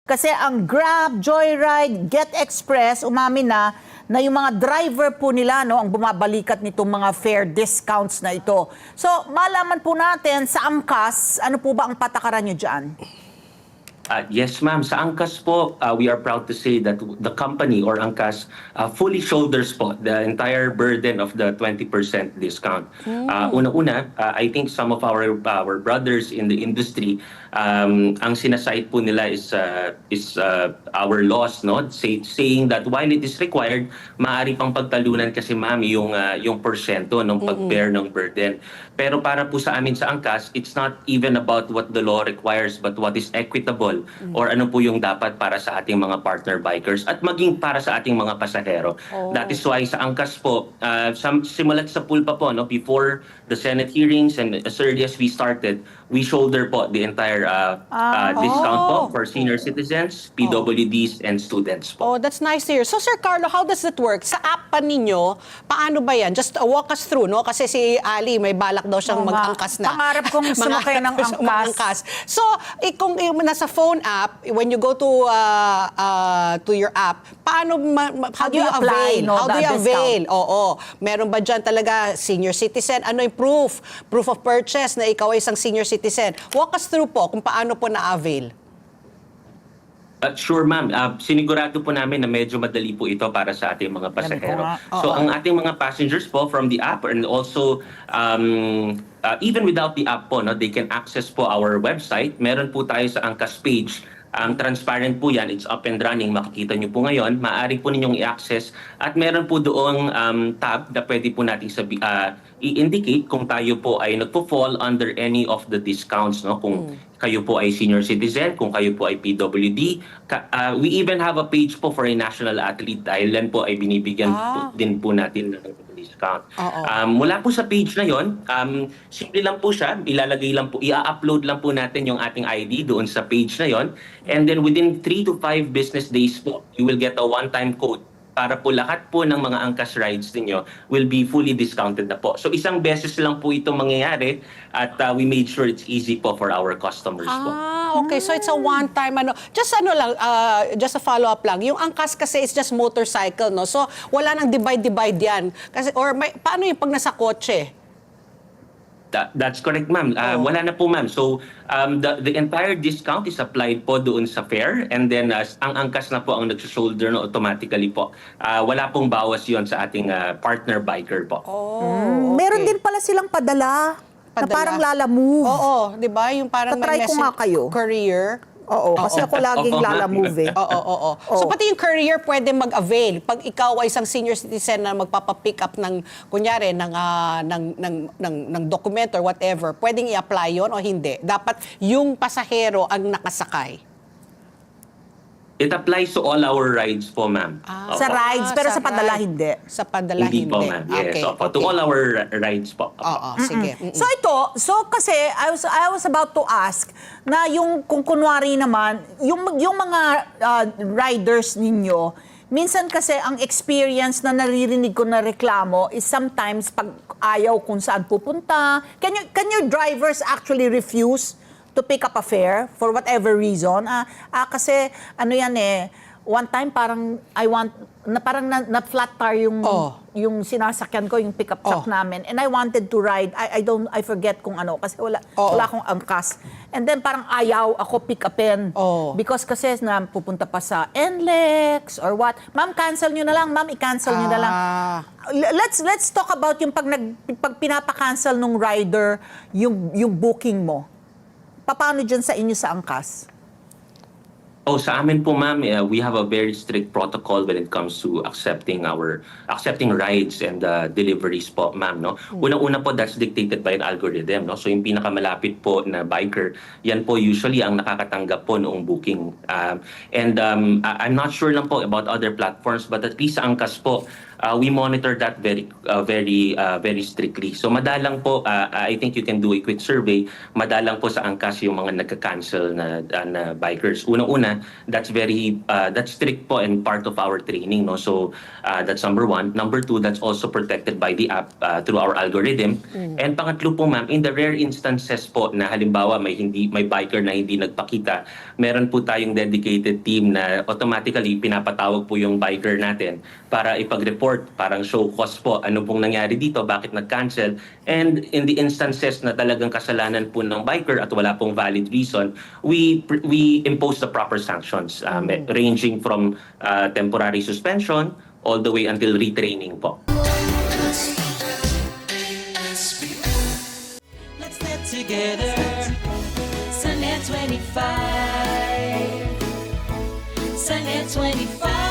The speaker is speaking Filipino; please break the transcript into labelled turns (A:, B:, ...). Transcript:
A: Kasi ang Grab, Joyride, Get Express, umamin na yung mga driver po nila ang bumabalikat nitong mga fare discounts na ito. So, malaman po natin sa angkas, ano po ba ang patakaran nyo dyan?
B: Yes, ma'am. Sa Angkas po, we are proud to say that the company or Angkas fully shoulders po the entire burden of the 20% discount. Una-una, I think some of our brothers in the industry, ang sinasite po nila is our laws, no? Saying that while it is required, maaari pang pagtalunan kasi, ma'am, yung porsyento ng pag-bear ng burden. Pero para po sa amin sa Angkas, it's not even about what the law requires but what is equitable or ano po yung dapat para sa ating mga partner bikers at maging para sa ating mga pasahero. That is why sa Angkas po, simulat sa pool pa po, no, before the Senate hearings and as early as we started, we shoulder po the entire discount po for senior citizens, PWDs, and students po.
C: Oh, that's nice to hear. So, Sir Carlo, how does it work? Sa app pa ninyo, paano ba yan? Just walk us through, no? Kasi si Ali, may balak daw siyang mag-angkas na.
A: Pangarap kong sumakay ng angkas.
C: So, kung nasa phone app, when you go to your app, paano, how do you
A: apply,
C: avail?
A: no,
C: How do
A: the
C: you avail?
A: discount?
C: Oo. Meron ba dyan talaga senior citizen? Ano yung proof? Proof of purchase na ikaw ay isang senior citizen. Walk us through po kung paano po na-avail.
B: Sure, ma'am. Sinigurado po namin na medyo madali po ito para sa ating mga pasahero. So,
C: Oo.
B: ang ating mga passengers po from the app and also even without the app po, no, they can access po our website. Meron po tayo sa Angkas page. Ang transparent po yan, it's up and running. Makikita nyo po ngayon. Maaari po ninyong i-access. At meron po doong tab na pwede po natin i-indicate kung tayo po ay nagpo-fall under any of the discounts. No? Kung kayo po ay senior citizen, kung kayo po ay PWD. We even have a page po for a national athlete dahil yan po ay binibigyan din po natin ng discount. Mula po sa page na yon, simple lang po siya, ilalagay lang po, i-upload lang po natin yung ating ID doon sa page na yon. And then within 3 to 5 business days po, you will get a one-time code para po lahat po ng mga Angkas rides ninyo will be fully discounted na po. So isang beses lang po ito mangyayari at we made sure it's easy po for our customers po.
C: Okay. So it's a one-time Just just a follow-up lang. Yung Angkas kasi is just motorcycle, no? So wala nang divide-divide yan. Kasi, paano yung pag nasa kotse?
B: That's correct, ma'am. Wala na po, ma'am. So, the entire discount is applied po doon sa fare and then ang Angkas na po ang nag-shoulder no, automatically po. Wala pong bawas yon sa ating partner biker po.
C: Okay.
A: Meron din pala silang padala na parang Lalamove.
C: Oo, di ba? Yung parang
A: Tatry ko nga kayo.
C: Courier.
A: Oo, kasi ako laging Lalamove eh.
C: Oo. So pati yung courier pwede mag-avail pag ikaw ay isang senior citizen na magpapa-pick up ng kunyari ng document or whatever, pwedeng i-apply yon o hindi? Dapat yung pasahero ang nakasakay.
B: It applies to all our rides po, ma'am.
A: Sa rides, pero sa padala
C: ride.
A: hindi.
C: Sa padala hindi.
B: Hindi po, ma'am. Yes,
C: Okay,
B: to all our rides po.
C: Oo, sige.
A: So kasi I was about to ask na yung kung kunwari naman yung mga riders ninyo, minsan kasi ang experience na naririnig ko na reklamo is sometimes pag ayaw kung saan pupunta, can your drivers actually refuse to pick up a fare for whatever reason? Kasi ano yan one time parang na flat tire yung sinasakyan ko, yung pickup truck namin, and I wanted to ride. I forget kung ano kasi wala akong angkas. And then parang ayaw ako pick upin because kasi na pupunta pa sa NLEX or what. Ma'am, cancel nyo na lang. Ma'am, i-cancel nyo na lang. Let's talk about yung pag pinapa-cancel nung rider yung booking mo. Paano dyan sa inyo sa Angkas?
B: Sa amin po, ma'am, we have a very strict protocol when it comes to accepting rides and deliveries po, ma'am, no? Unang-una po, that's dictated by an algorithm, no? So yung pinakamalapit po na biker, yan po usually ang nakakatanggap po noong booking. I'm not sure lang po about other platforms, but at least sa Angkas po, we monitor that very strictly. So madalang po, I think you can do a quick survey, madalang po sa angkas yung mga nagka-cancel na bikers. Unang-una, that's strict po and part of our training, no? So that's number one. Number two, that's also protected by the app through our algorithm. And pangatlo po, ma'am, in the rare instances po na halimbawa may biker na hindi nagpakita, meron po tayong dedicated team na automatically pinapatawag po yung biker natin para ipag-report, parang show cause po, ano pong nangyari dito, bakit nag-cancel. And in the instances na talagang kasalanan po ng biker at wala pong valid reason, we impose the proper sanctions, ranging from temporary suspension all the way until retraining po.
D: Let's get together. Sunday 25. Sunday 25.